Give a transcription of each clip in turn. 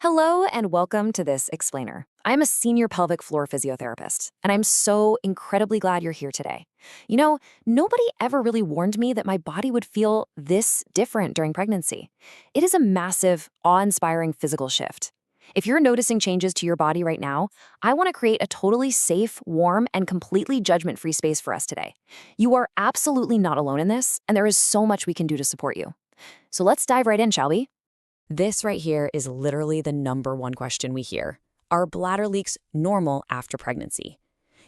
Hello and welcome to this explainer. I'm a senior pelvic floor physiotherapist, and I'm so incredibly glad you're here today. Nobody ever really warned me that my body would feel this different during pregnancy. It is a massive, awe-inspiring physical shift. If you're noticing changes to your body right now, I want to create a totally safe, warm, and completely judgment-free space for us today. You are absolutely not alone in this, and there is so much we can do to support you. So let's dive right in, shall we? This right here is literally the #1 question we hear. Are bladder leaks normal after pregnancy?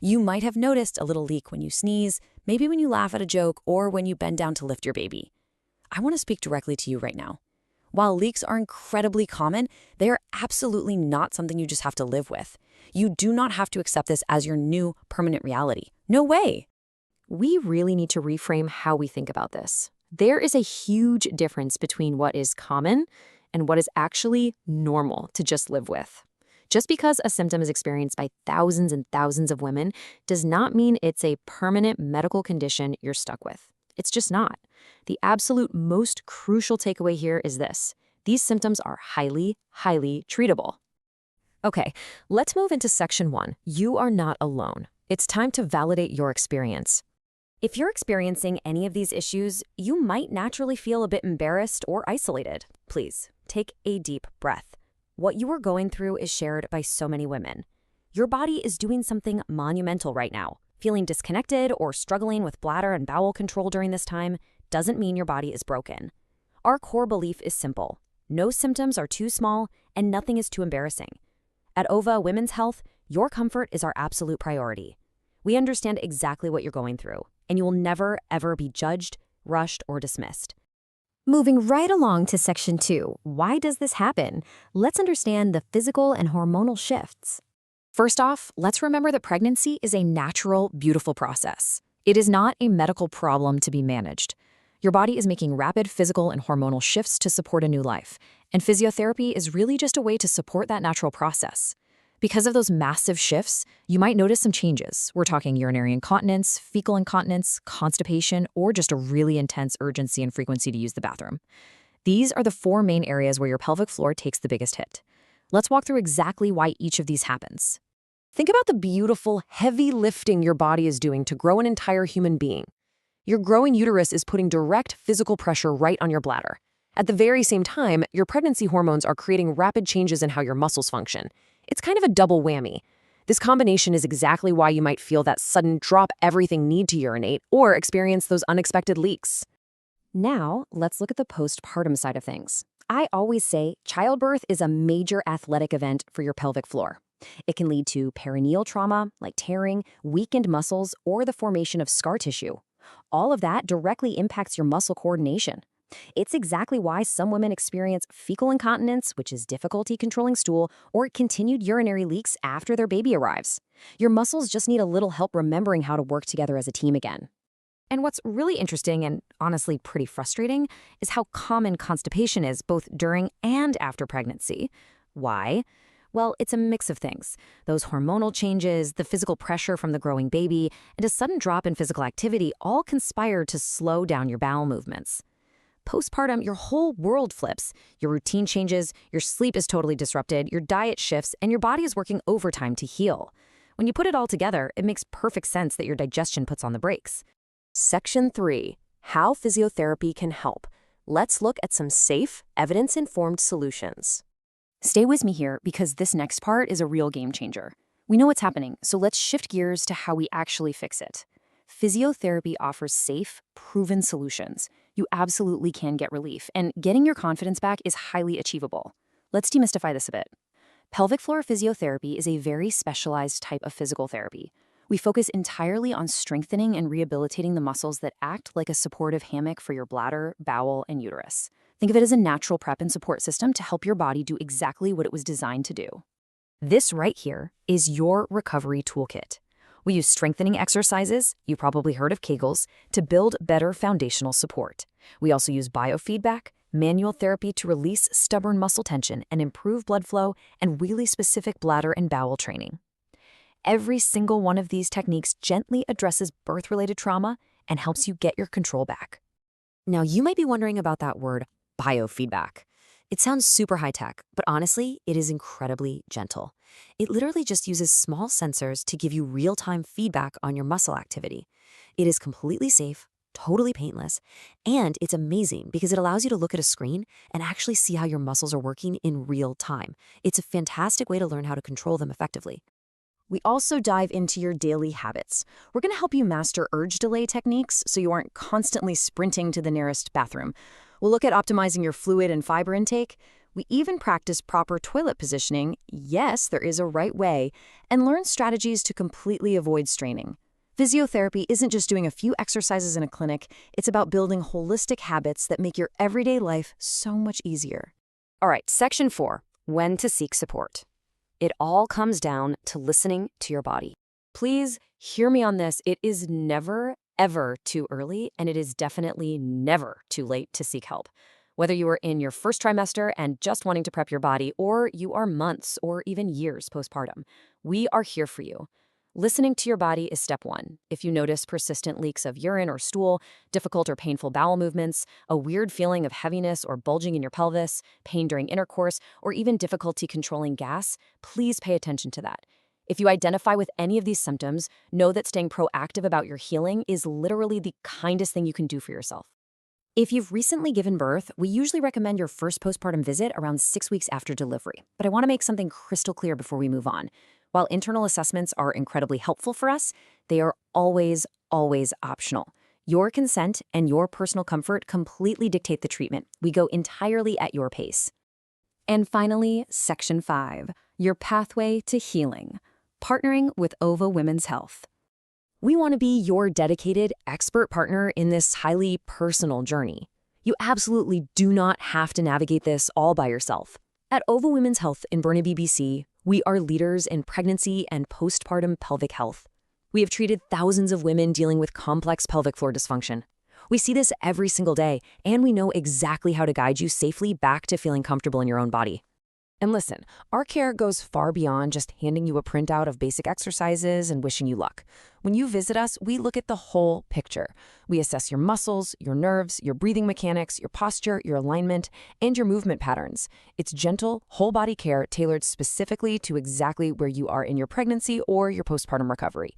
You might have noticed a little leak when you sneeze, maybe when you laugh at a joke, or when you bend down to lift your baby. I want to speak directly to you right now. While leaks are incredibly common, they are absolutely not something you just have to live with. You do not have to accept this as your new permanent reality. No way! We really need to reframe how we think about this. There is a huge difference between what is common and what is actually normal to just live with. Just because a symptom is experienced by thousands and thousands of women does not mean it's a permanent medical condition you're stuck with. It's just not. The absolute most crucial takeaway here is this: these symptoms are highly, highly treatable. Okay, let's move into section 1. You are not alone. It's time to validate your experience. If you're experiencing any of these issues, you might naturally feel a bit embarrassed or isolated. Please, take a deep breath. What you are going through is shared by so many women. Your body is doing something monumental right now. Feeling disconnected or struggling with bladder and bowel control during this time doesn't mean your body is broken. Our core belief is simple: no symptoms are too small and nothing is too embarrassing. At OVA Women's Health, your comfort is our absolute priority. We understand exactly what you're going through, and you will never, ever be judged, rushed, or dismissed. Moving right along to section 2, why does this happen? Let's understand the physical and hormonal shifts. First off, let's remember that pregnancy is a natural, beautiful process. It is not a medical problem to be managed. Your body is making rapid physical and hormonal shifts to support a new life, and physiotherapy is really just a way to support that natural process. Because of those massive shifts, you might notice some changes. We're talking urinary incontinence, fecal incontinence, constipation, or just a really intense urgency and frequency to use the bathroom. These are the 4 main areas where your pelvic floor takes the biggest hit. Let's walk through exactly why each of these happens. Think about the beautiful, heavy lifting your body is doing to grow an entire human being. Your growing uterus is putting direct physical pressure right on your bladder. At the very same time, your pregnancy hormones are creating rapid changes in how your muscles function. It's kind of a double whammy. This combination is exactly why you might feel that sudden drop everything need to urinate or experience those unexpected leaks. Now, let's look at the postpartum side of things. I always say childbirth is a major athletic event for your pelvic floor. It can lead to perineal trauma, like tearing, weakened muscles, or the formation of scar tissue. All of that directly impacts your muscle coordination. It's exactly why some women experience fecal incontinence, which is difficulty controlling stool, or continued urinary leaks after their baby arrives. Your muscles just need a little help remembering how to work together as a team again. And what's really interesting and honestly pretty frustrating is how common constipation is both during and after pregnancy. Why? Well, it's a mix of things. Those hormonal changes, the physical pressure from the growing baby, and a sudden drop in physical activity all conspire to slow down your bowel movements. Postpartum, your whole world flips. Your routine changes, your sleep is totally disrupted, your diet shifts, and your body is working overtime to heal. When you put it all together, it makes perfect sense that your digestion puts on the brakes. Section 3. How physiotherapy can help. Let's look at some safe, evidence-informed solutions. Stay with me here because this next part is a real game changer. We know what's happening, so let's shift gears to how we actually fix it. Physiotherapy offers safe, proven solutions. You absolutely can get relief, and getting your confidence back is highly achievable. Let's demystify this a bit. Pelvic floor physiotherapy is a very specialized type of physical therapy. We focus entirely on strengthening and rehabilitating the muscles that act like a supportive hammock for your bladder, bowel, and uterus. Think of it as a natural prep and support system to help your body do exactly what it was designed to do. This right here is your recovery toolkit. We use strengthening exercises, you probably heard of Kegels, to build better foundational support. We also use biofeedback, manual therapy to release stubborn muscle tension and improve blood flow, and really specific bladder and bowel training. Every single one of these techniques gently addresses birth-related trauma and helps you get your control back. Now, you might be wondering about that word, biofeedback. It sounds super high-tech, but honestly, it is incredibly gentle. It literally just uses small sensors to give you real-time feedback on your muscle activity. It is completely safe, totally painless, and it's amazing because it allows you to look at a screen and actually see how your muscles are working in real time. It's a fantastic way to learn how to control them effectively. We also dive into your daily habits. We're going to help you master urge delay techniques so you aren't constantly sprinting to the nearest bathroom. We'll look at optimizing your fluid and fiber intake. We even practice proper toilet positioning, yes, there is a right way, and learn strategies to completely avoid straining. Physiotherapy isn't just doing a few exercises in a clinic, it's about building holistic habits that make your everyday life so much easier. All right, section 4, when to seek support. It all comes down to listening to your body. Please hear me on this. It is never, ever too early, and it is definitely never too late to seek help. Whether you are in your first trimester and just wanting to prep your body, or you are months or even years postpartum, we are here for you. Listening to your body is step 1. If you notice persistent leaks of urine or stool, difficult or painful bowel movements, a weird feeling of heaviness or bulging in your pelvis, pain during intercourse, or even difficulty controlling gas, please pay attention to that. If you identify with any of these symptoms, know that staying proactive about your healing is literally the kindest thing you can do for yourself. If you've recently given birth, we usually recommend your first postpartum visit around 6 weeks after delivery. But I want to make something crystal clear before we move on. While internal assessments are incredibly helpful for us, they are always, always optional. Your consent and your personal comfort completely dictate the treatment. We go entirely at your pace. And finally, section 5, your pathway to healing, partnering with OVA Women's Health. We want to be your dedicated, expert partner in this highly personal journey. You absolutely do not have to navigate this all by yourself. At OVA Women's Health in Burnaby, BC, we are leaders in pregnancy and postpartum pelvic health. We have treated thousands of women dealing with complex pelvic floor dysfunction. We see this every single day, and we know exactly how to guide you safely back to feeling comfortable in your own body. And listen, our care goes far beyond just handing you a printout of basic exercises and wishing you luck. When you visit us, we look at the whole picture. We assess your muscles, your nerves, your breathing mechanics, your posture, your alignment, and your movement patterns. It's gentle, whole-body care tailored specifically to exactly where you are in your pregnancy or your postpartum recovery.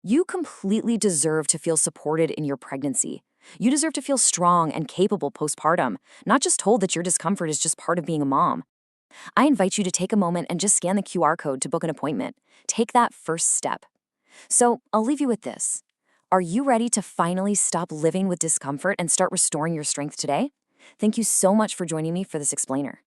You completely deserve to feel supported in your pregnancy. You deserve to feel strong and capable postpartum, not just told that your discomfort is just part of being a mom. I invite you to take a moment and just scan the QR code to book an appointment. Take that first step. So I'll leave you with this. Are you ready to finally stop living with discomfort and start restoring your strength today? Thank you so much for joining me for this explainer.